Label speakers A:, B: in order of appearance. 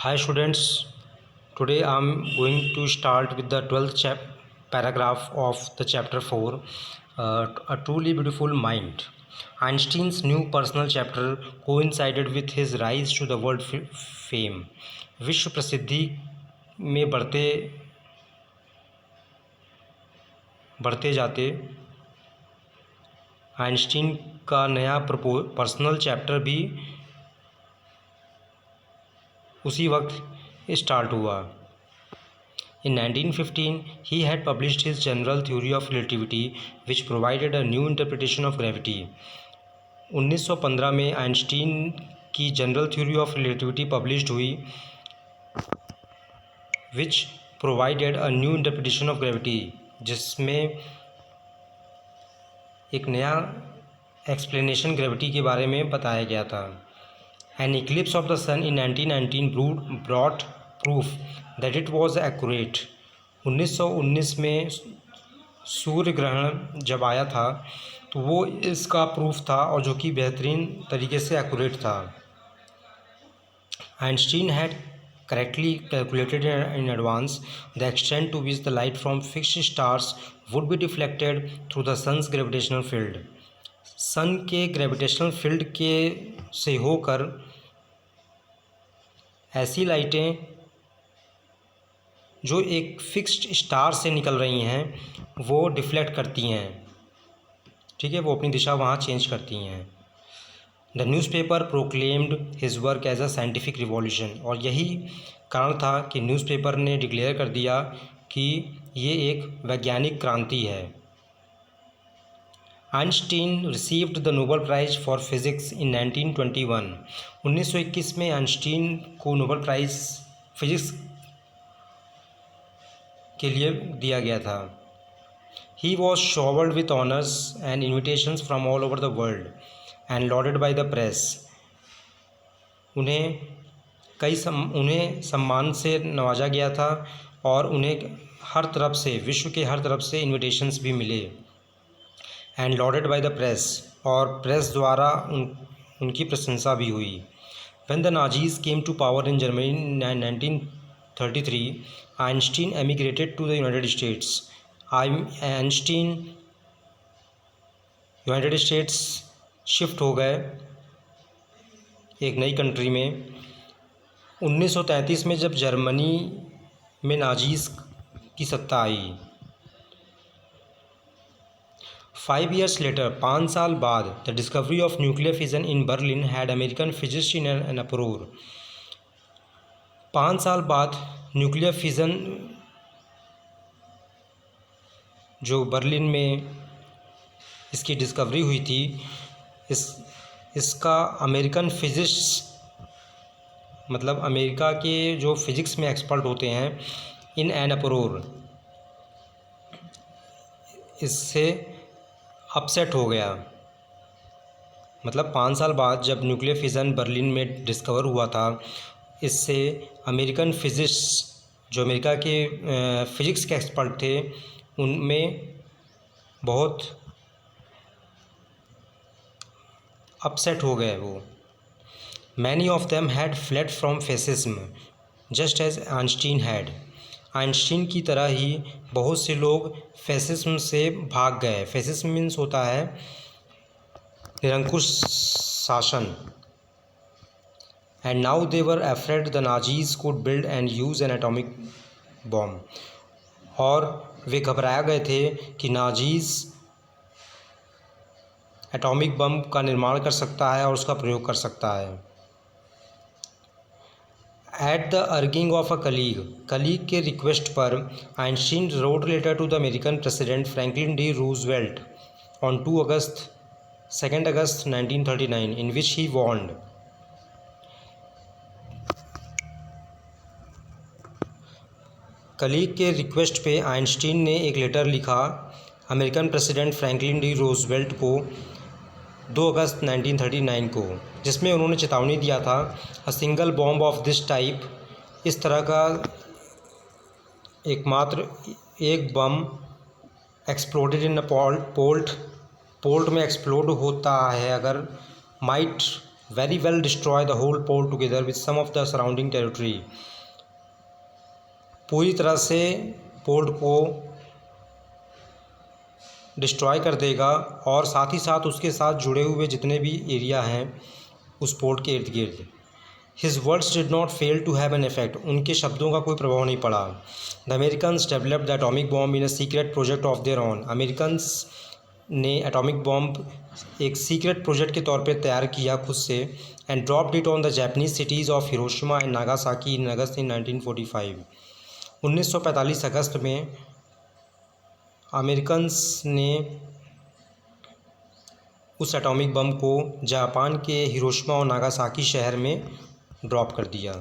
A: Hi students, today I am going to start with the 12th paragraph of the chapter 4, A Truly Beautiful Mind. Einstein's new personal chapter coincided with his rise to the world fame. विश्व प्रसिद्धि में बढ़ते जाते Einstein का नया personal chapter भी उसी वक्त स्टार्ट हुआ। In 1915, he had published his General Theory of Relativity, which provided a new interpretation of gravity. 1915 में आइंस्टीन की general theory of relativity published हुई, which provided a new interpretation of gravity, जिसमें एक नया एक्सप्लेनेशन ग्रेविटी के बारे में बताया गया था। An eclipse of the sun in 1919 brought proof that it was accurate. 1919 में सूर्य ग्रहण जब आया था तो वो इसका प्रूफ था और जो कि बेहतरीन तरीके से एक्यूरेट था। Einstein had correctly calculated in advance the extent to which the light from fixed stars would be deflected through the sun's gravitational field. सन के ग्रेविटेशनल फील्ड के से होकर ऐसी लाइटें जो एक फिक्स्ड स्टार से निकल रही हैं वो डिफ्लेक्ट करती हैं, ठीक है, वो अपनी दिशा वहाँ चेंज करती हैं। The newspaper proclaimed his work as a scientific revolution, और यही कारण था कि न्यूज़पेपर ने डिक्लेयर कर दिया कि ये एक वैज्ञानिक क्रांति है। Einstein received the Nobel prize for physics in 1921। 1921 में आइंस्टीन को नोबेल प्राइज़ फिज़िक्स के लिए दिया गया था। He was showered with honours and invitations from all over the world and lauded by the press. उन्हें सम्मान से नवाजा गया था और उन्हें हर तरफ से, विश्व के हर तरफ से इन्विटेशंस भी मिले। And lauded by the press, और प्रेस द्वारा उनकी प्रशंसा भी हुई। When the Nazis came to power in Germany in 1933, Einstein emigrated to the United States. Einstein United States shift हो गए एक नई कंट्री में। 1933 में जब जर्मनी में नाजीज की सत्ता आई। 5 years later, 5 साल बाद, the discovery of nuclear fission in Berlin had American physicist in an अप्रोर। 5 साल बाद न्यूक्लियर फिजन जो बर्लिन में इसकी डिस्कवरी हुई थी, इसका अमेरिकन फिजिस्ट, मतलब अमेरिका के जो फिज़िक्स में एक्सपर्ट होते हैं, इन एन अप्रोर, इससे अपसेट हो गया। मतलब 5 साल बाद जब न्यूक्लियर फिज़न बर्लिन में डिस्कवर हुआ था, इससे अमेरिकन फिजिस्ट जो अमेरिका के फ़िज़िक्स के एक्सपर्ट थे उनमें बहुत अपसेट हो गए वो। Many of them had fled from fascism just as Einstein had. Einstein की तरह ही बहुत से लोग फेसिज्म से भाग गए। फेसिज्म मीन्स होता है निरंकुश शासन। And now they were afraid the Nazis could build and use an atomic bomb, और वे घबराया गए थे कि नाजीज एटॉमिक बम का निर्माण कर सकता है और उसका प्रयोग कर सकता है। At the urging of a colleague के रिक्वेस्ट पर Einstein wrote letter to the American president Franklin D Roosevelt on 2 August 1939 in which he warned. Colleague के रिक्वेस्ट पे आइंस्टीन ने एक लेटर लिखा American president Franklin D Roosevelt को 2 August 1939 को, जिसमें उन्होंने चेतावनी दिया था, a single bomb of this type, इस तरह का एकमात्र एक बम एक्सप्लोडेड इन अ पोल्ट में एक्सप्लोड होता है अगर, might very well destroy the whole port together with some of the surrounding territory. पूरी तरह से पोर्ट को डिस्ट्रॉय कर देगा और साथ ही साथ उसके साथ जुड़े हुए जितने भी एरिया हैं उस पोर्ट के इर्द गिर्द. His words did not fail to have an effect. उनके शब्दों का कोई प्रभाव नहीं पड़ा. The Americans developed the atomic bomb in a secret project of their own. Americans ने एटॉमिक बॉम्ब एक सीक्रेट प्रोजेक्ट के तौर पे तैयार किया खुद से and dropped it on the Japanese cities of Hiroshima and Nagasaki in August in 1945. 1945 अगस्त में अमेरिकन्स ने उस एटॉमिक बम को जापान के हिरोशिमा और नागासाकी शहर में ड्रॉप कर दिया.